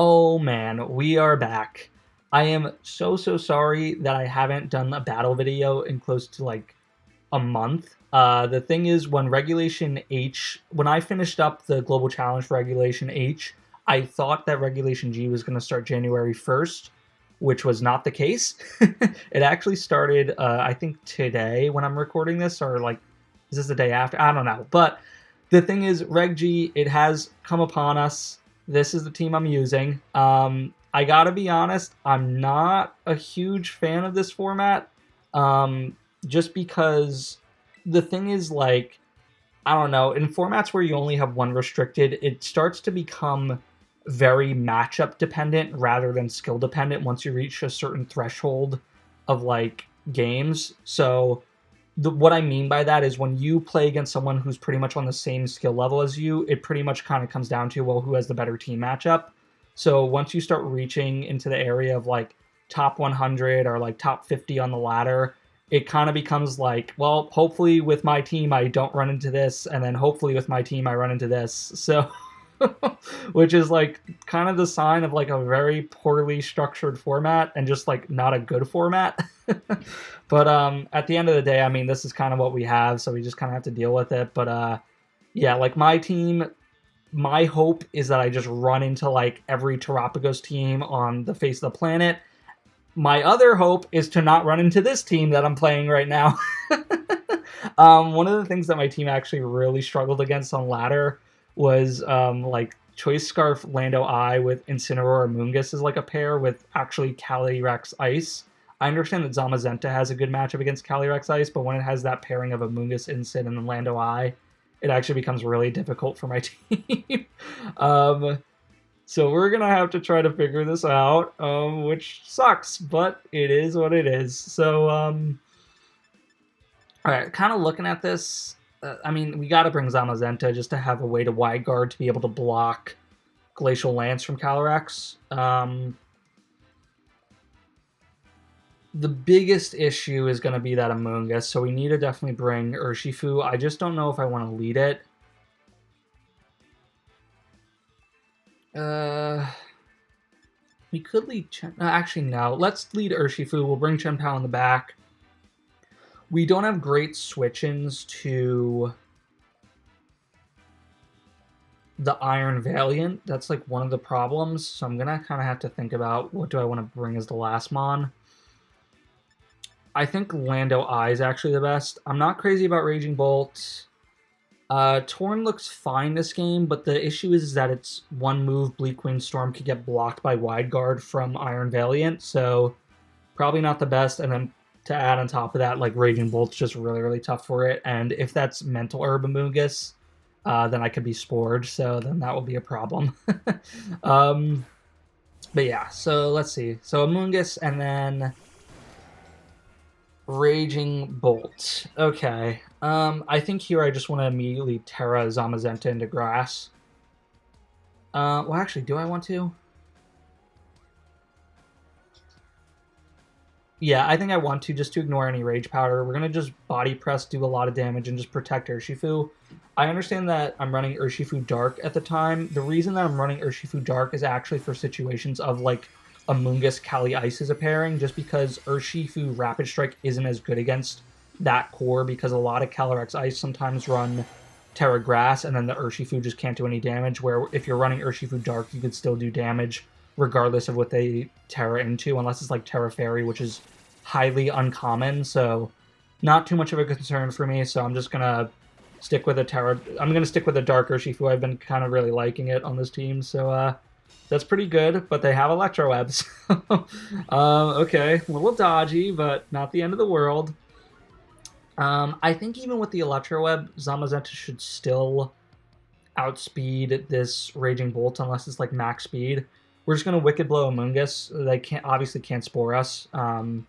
Oh man, we are back. I am so sorry that I haven't done a battle video in close to like a month. The thing is, when Regulation H, when I finished up the Global Challenge for Regulation H, I thought that Regulation G was going to start January 1st, which was not the case. It actually started, I think today when I'm recording this, or like, is this the day after? I don't know. But the thing is, Reg G, it has come upon us. This is the team I'm using. I gotta be honest, I'm not a huge fan of this format. Just because the thing is, like, I don't know, in formats where you only have one restricted, it starts to become very matchup dependent rather than skill dependent once you reach a certain threshold of like games. So what I mean by that is when you play against someone who's pretty much on the same skill level as you, it pretty much kind of comes down to, well, who has the better team matchup. So once you start reaching into the area of like top 100 or like top 50 on the ladder, it kind of becomes like, well, hopefully with my team I don't run into this, and then hopefully with my team I run into this. So which is like kind of the sign of like a very poorly structured format and just like not a good format. But at the end of the day, I mean, this is kind of what we have, so we just kind of have to deal with it. But yeah, like my team, my hope is that I just run into like every THATSAplusONE team on the face of the planet. My other hope is to not run into this team that I'm playing right now. One of the things that my team actually really struggled against on ladder was like Choice Scarf Lando I with Incineroar Amoonguss is like a pair with actually Calyrex Ice. I understand that Zamazenta has a good matchup against Calyrex Ice, but when it has that pairing of Amoonguss, Incin, and then Lando I, it actually becomes really difficult for my team. So we're going to have to try to figure this out, which sucks, but it is what it is. So, alright, kind of looking at this, I mean, we got to bring Zamazenta just to have a way to wide guard to be able to block Glacial Lance from Calyrex. The biggest issue is going to be that Amoonguss, so we need to definitely bring Urshifu. I just don't know if I want to lead it. We could lead actually, no. Let's lead Urshifu. We'll bring Chien-Pao in the back. We don't have great switch-ins to the Iron Valiant. That's like one of the problems. So I'm going to kind of have to think about what do I want to bring as the last mon. I think Lando I is actually the best. I'm not crazy about Raging Bolt. Torn looks fine this game, but the issue is that it's one move. Bleak-Winged Storm could get blocked by Wide Guard from Iron Valiant, so probably not the best. And then to add on top of that, like Raging Bolt's just really tough for it. And if that's Mental Herb Amoonguss, then I could be Spored, so then that will be a problem. But yeah, so let's see. So Amoonguss and then Raging Bolt. Okay. I think here I just want to immediately Terra Zamazenta into grass. Well, actually, do I want to? Yeah, I think I want to, just to ignore any Rage Powder. We're going to just Body Press, do a lot of damage, and just protect Urshifu. I understand that I'm running Urshifu Dark at the time. The reason that I'm running Urshifu Dark is actually for situations of, like, Amoonguss Cali Ice is a pairing, just because Urshifu Rapid Strike isn't as good against that core, because a lot of Calyrex Ice sometimes run Terra Grass, and then the Urshifu just can't do any damage, where if you're running Urshifu Dark, you could still do damage regardless of what they Terra into, unless it's like Terra Fairy, which is highly uncommon, so not too much of a concern for me, so I'm just gonna stick with a Terra. I'm gonna stick with a Dark Urshifu. I've been kind of really liking it on this team, so that's pretty good, but they have Electro Webs. Okay, a little dodgy, but not the end of the world. I think even with the Electro Web, Zamazenta should still outspeed this Raging Bolt unless it's like max speed. We're just gonna Wicked Blow Amoonguss. They obviously can't Spore us. So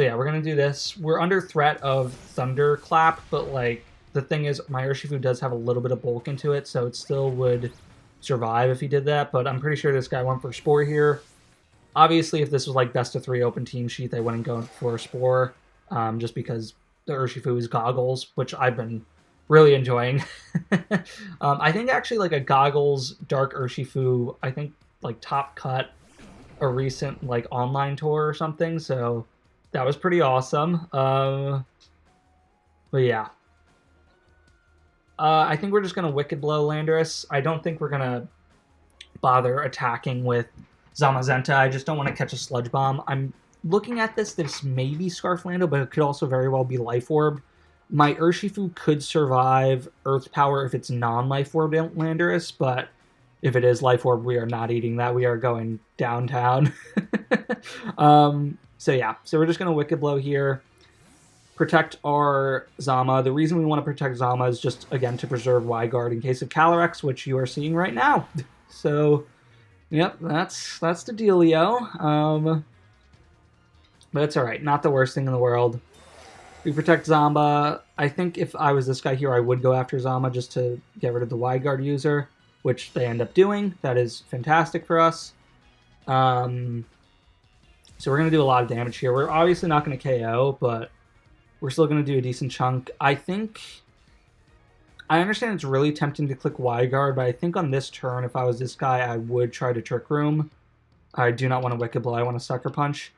yeah, we're gonna do this. We're under threat of Thunderclap, but like the thing is, my Urshifu does have a little bit of bulk into it, so it still would survive if he did that. But I'm pretty sure this guy went for Spore here. Obviously, if this was like best of 3 open team sheet, they wouldn't go for a Spore, just because the Urshifu is Goggles, which I've been really enjoying. I think actually like a Goggles Dark Urshifu, I think like top cut a recent like online tour or something, so that was pretty awesome. But yeah. I think we're just going to Wicked Blow Landorus. I don't think we're going to bother attacking with Zamazenta. I just don't want to catch a Sludge Bomb. I'm looking at this may be Scarflando, but it could also very well be Life Orb. My Urshifu could survive Earth Power if it's non-Life Orb Landorus, but if it is Life Orb, we are not eating that. We are going downtown. So yeah, so we're just going to Wicked Blow here. Protect our Zama. The reason we want to protect Zama is just, again, to preserve Wyguard in case of Calyrex, which you are seeing right now. So, yep, that's the dealio. But it's alright. Not the worst thing in the world. We protect Zamba. I think if I was this guy here, I would go after Zama just to get rid of the Wyguard user, which they end up doing. That is fantastic for us. So we're going to do a lot of damage here. We're obviously not going to KO, but we're still going to do a decent chunk. I understand it's really tempting to click Wyguard, but I think on this turn, if I was this guy, I would try to Trick Room. I do not want to Wicked Blow. I want to Sucker Punch.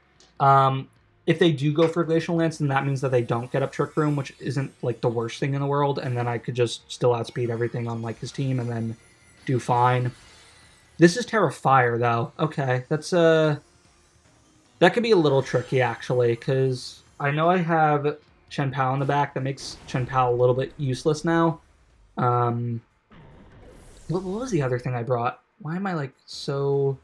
If they do go for Glacial Lance, then that means that they don't get up Trick Room, which isn't like the worst thing in the world, and then I could just still outspeed everything on like his team and then do fine. This is Terra Fire, though. Okay, that's that could be a little tricky, actually, because I know I have Chien-Pao in the back. That makes Chien-Pao a little bit useless now. What was the other thing I brought? Why am I, like, so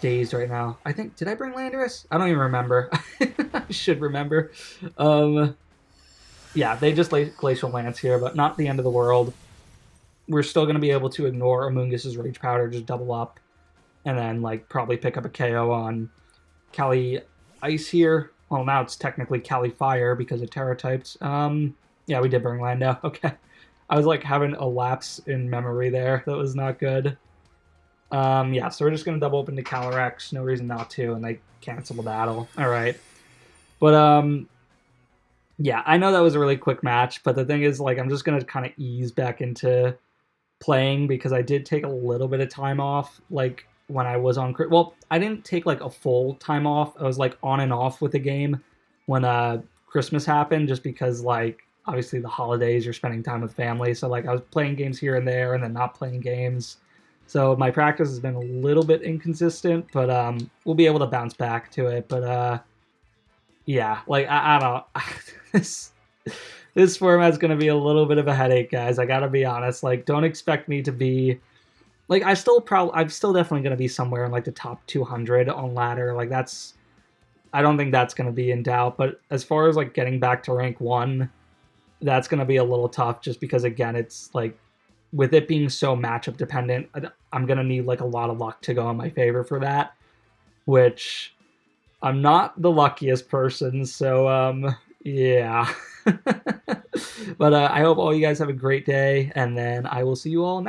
dazed right now? I think, did I bring Landorus? I don't even remember. I should remember. Yeah, they just Glacial Lance here, but not the end of the world. We're still going to be able to ignore Amoongus's Rage Powder, just double up, and then, like, probably pick up a KO on Cali Ice here. Well, now it's technically Cali Fire because of Terra types. Yeah, we did bring Lando. Okay. I was, like, having a lapse in memory there. That was not good. Yeah, so we're just going to double up into Calyrex. No reason not to, and they cancel the battle. All right. But, yeah, I know that was a really quick match, but the thing is, like, I'm just going to kind of ease back into playing because I did take a little bit of time off, like, when I was on... Well, I didn't take, like, a full time off. I was, like, on and off with the game when Christmas happened, just because, like, obviously the holidays, you're spending time with family. So, like, I was playing games here and there and then not playing games. So my practice has been a little bit inconsistent, but we'll be able to bounce back to it. But, yeah, like, I don't... This format's going to be a little bit of a headache, guys. I got to be honest. Like, don't expect me to be... Like, I'm still definitely going to be somewhere in, like, the top 200 on ladder. Like, that's... I don't think that's going to be in doubt. But as far as, like, getting back to rank 1, that's going to be a little tough just because, again, it's, like, with it being so matchup dependent, I'm going to need, like, a lot of luck to go in my favor for that. Which, I'm not the luckiest person, so, yeah. But I hope all you guys have a great day, and then I will see you all next